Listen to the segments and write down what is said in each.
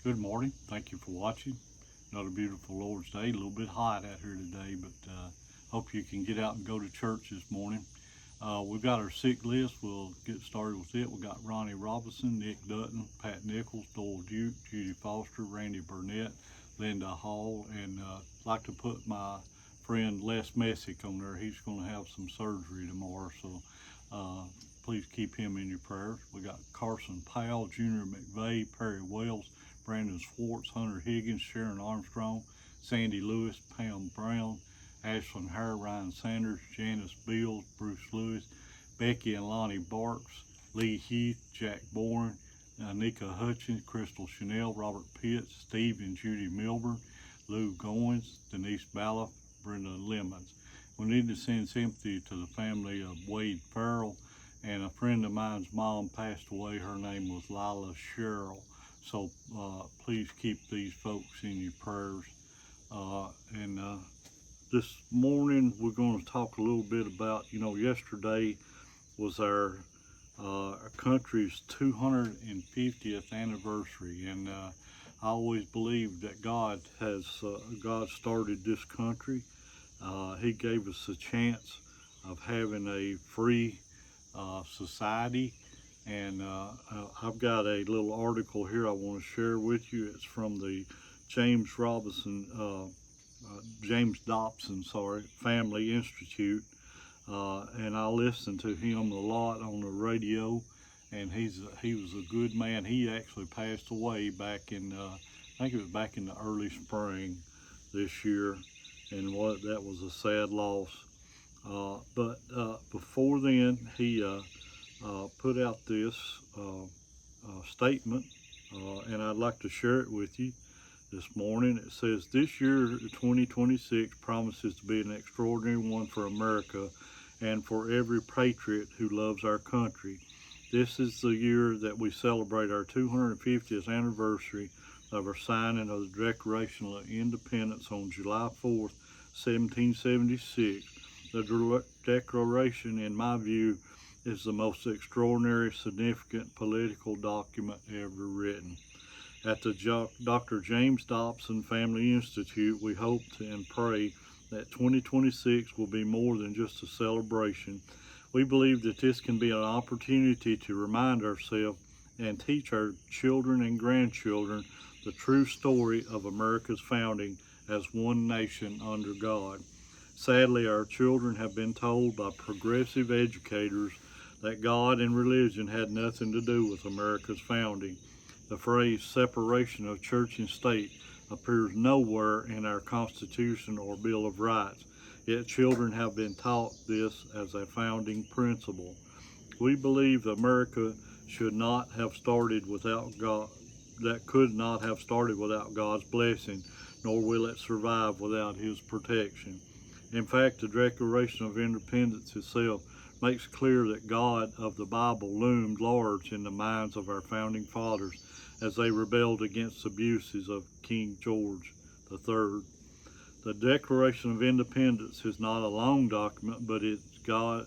Good morning. Thank you for watching. Another beautiful Lord's Day. A little bit hot out here today, but hope you can get out and go to church this morning. We've got our sick list. We'll get started with it. We've got Ronnie Robinson, Nick Dutton, Pat Nichols, Doyle Duke, Judy Foster, Randy Burnett, Linda Hall, and I'd like to put my friend Les Messick on there. He's going to have some surgery tomorrow, so please keep him in your prayers. We got Carson Powell, Junior McVeigh, Perry Wells, Brandon Swartz, Hunter Higgins, Sharon Armstrong, Sandy Lewis, Pam Brown, Ashlyn Hare, Ryan Sanders, Janice Beals, Bruce Lewis, Becky and Lonnie Barks, Lee Heath, Jack Bourne, Nika Hutchins, Crystal Chanel, Robert Pitts, Steve and Judy Milburn, Lou Goins, Denise Balla, Brenda Lemons. We need to send sympathy to the family of Wade Farrell, and a friend of mine's mom passed away. Her name was Lila Sherrill. So please keep these folks in your prayers. And this morning we're going to talk a little bit about, yesterday was our country's 250th anniversary, and I always believed that God started this country. He gave us a chance of having a free society. And I've got a little article here I want to share with you. It's from the James Dobson Family Institute, and I listen to him a lot on the radio. And he was a good man. He actually passed away back in I think it was back in the early spring this year, and that was a sad loss. But before then, he put out this statement, and I'd like to share it with you this morning. It says, "This year, 2026, promises to be an extraordinary one for America and for every patriot who loves our country. This is the year that we celebrate our 250th anniversary of our signing of the Declaration of Independence on July 4th, 1776. The Declaration, in my view, is the most extraordinary, significant political document ever written. At the Dr. James Dobson Family Institute, we hope and pray that 2026 will be more than just a celebration. We believe that this can be an opportunity to remind ourselves and teach our children and grandchildren the true story of America's founding as one nation under God. Sadly, our children have been told by progressive educators that God and religion had nothing to do with America's founding. The phrase separation of church and state appears nowhere in our Constitution or Bill of Rights, yet children have been taught this as a founding principle. We believe America should not have started without God, that could not have started without God's blessing, nor will it survive without His protection. In fact, the Declaration of Independence itself makes clear that God of the Bible loomed large in the minds of our founding fathers as they rebelled against the abuses of King George III. The Declaration of Independence is not a long document, but God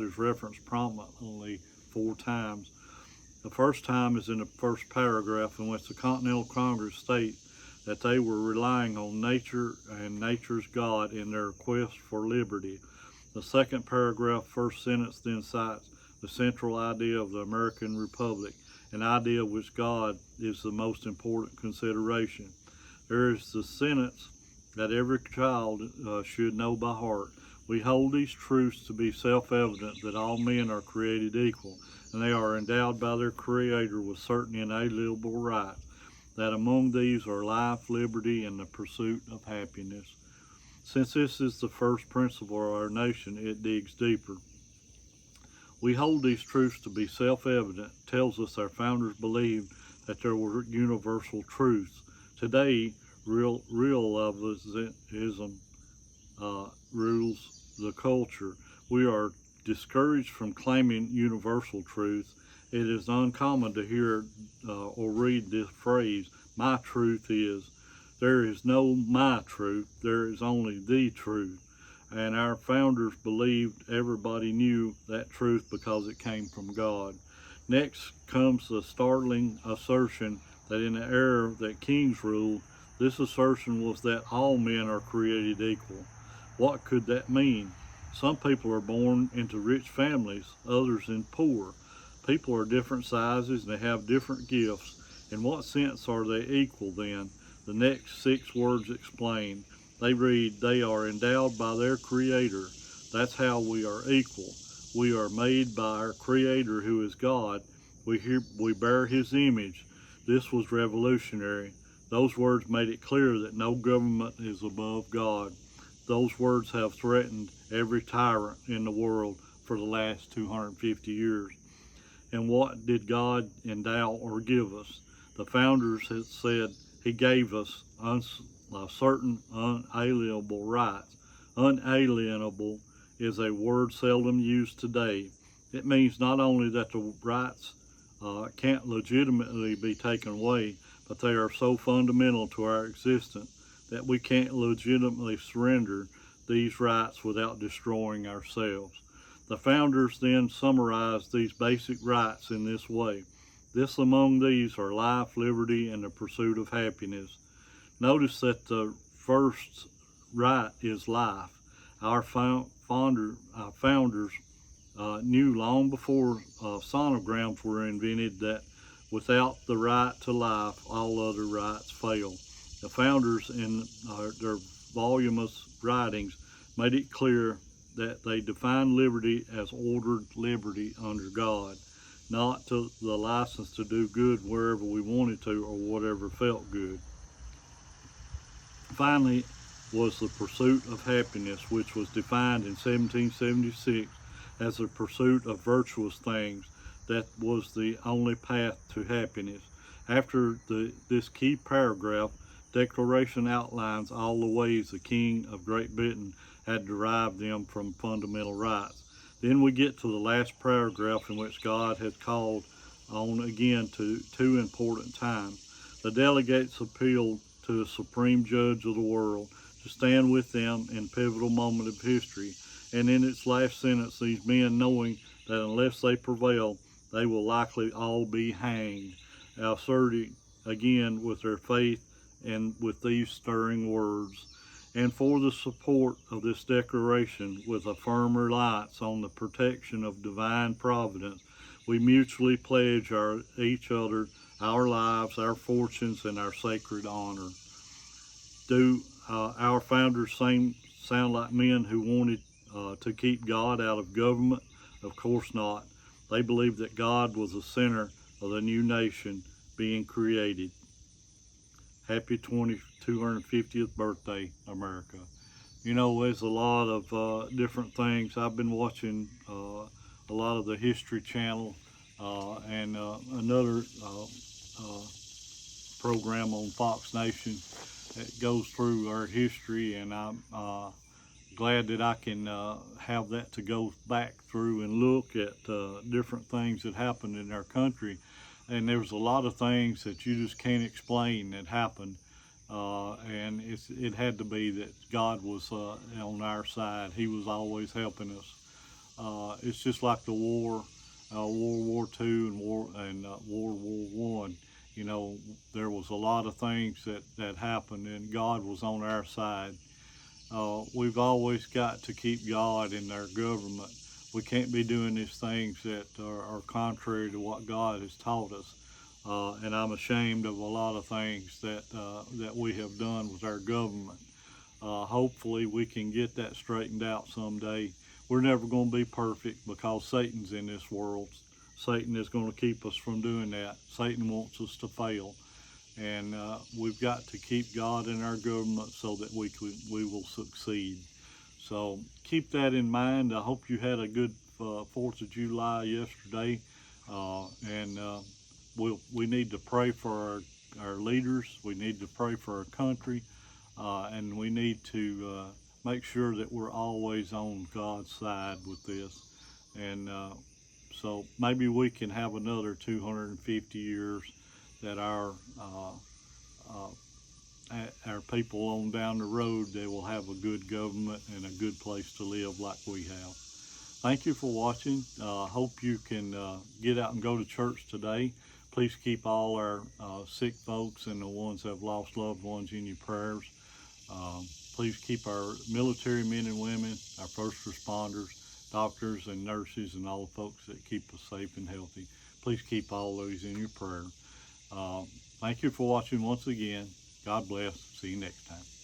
is referenced prominently 4 times. The first time is in the first paragraph, in which the Continental Congress states that they were relying on nature and nature's God in their quest for liberty. The second paragraph, first sentence, then cites the central idea of the American Republic, an idea which God is the most important consideration. There is the sentence that every child should know by heart. We hold these truths to be self-evident, that all men are created equal, and they are endowed by their Creator with certain inalienable rights, that among these are life, liberty, and the pursuit of happiness." Since this is the first principle of our nation, it digs deeper. We hold these truths to be self-evident tells us our founders believed that there were universal truths. Today, relativism rules the culture. We are discouraged from claiming universal truth. It is uncommon to hear or read this phrase, "My truth is." There is no my truth, there is only the truth. And our founders believed everybody knew that truth because it came from God. Next comes the startling assertion that in the era that kings ruled, this assertion was that all men are created equal. What could that mean? Some people are born into rich families, others in poor. People are different sizes and they have different gifts. In what sense are they equal then? The next 6 words explain. They read, they are endowed by their Creator. That's how we are equal. We are made by our Creator, who is God. We bear His image. This was revolutionary. Those words made it clear that no government is above God. Those words have threatened every tyrant in the world for the last 250 years. And what did God endow or give us? The founders had said He gave us certain unalienable rights. Unalienable is a word seldom used today. It means not only that the rights can't legitimately be taken away, but they are so fundamental to our existence that we can't legitimately surrender these rights without destroying ourselves. The founders then summarized these basic rights in this way. This among these are life, liberty, and the pursuit of happiness. Notice that the first right is life. Our founders knew long before sonograms were invented that without the right to life, all other rights fail. The founders, in their voluminous writings, made it clear that they defined liberty as ordered liberty under God, not to the license to do good wherever we wanted to or whatever felt good. Finally was the pursuit of happiness, which was defined in 1776 as the pursuit of virtuous things. That was the only path to happiness. After this key paragraph, Declaration outlines all the ways the King of Great Britain had derived them from fundamental rights. Then we get to the last paragraph, in which God has called on again to 2 important times. The delegates appealed to the supreme judge of the world to stand with them in a pivotal moment of history. And in its last sentence, these men, knowing that unless they prevail, they will likely all be hanged, asserting again with their faith and with these stirring words. And for the support of this declaration, with a firm reliance on the protection of divine providence, we mutually pledge each other our lives, our fortunes, and our sacred honor. Do our founders sound like men who wanted to keep God out of government? Of course not. They believed that God was the center of the new nation being created. Happy 250th birthday, America. You know, there's a lot of different things. I've been watching a lot of the History Channel and another program on Fox Nation that goes through our history, and I'm glad that I can have that to go back through and look at different things that happened in our country. And there was a lot of things that you just can't explain that happened, and it had to be that God was on our side. He was always helping us. It's just like the war, World War II and World War I. You know, there was a lot of things that happened, and God was on our side. We've always got to keep God in our government. We can't be doing these things that are contrary to what God has taught us. And I'm ashamed of a lot of things that we have done with our government. Hopefully we can get that straightened out someday. We're never going to be perfect because Satan's in this world. Satan is going to keep us from doing that. Satan wants us to fail. And we've got to keep God in our government so that we will succeed. So keep that in mind. I hope you had a good 4th of July yesterday. And we need to pray for our leaders. We need to pray for our country. And we need to make sure that we're always on God's side with this. And so maybe we can have another 250 years that our people on down the road, they will have a good government and a good place to live like we have. Thank you for watching. Hope you can get out and go to church today. Please keep all our sick folks and the ones that have lost loved ones in your prayers. Please keep our military men and women, our first responders, doctors and nurses, and all the folks that keep us safe and healthy. Please keep all those in your prayer. Thank you for watching once again. God bless. See you next time.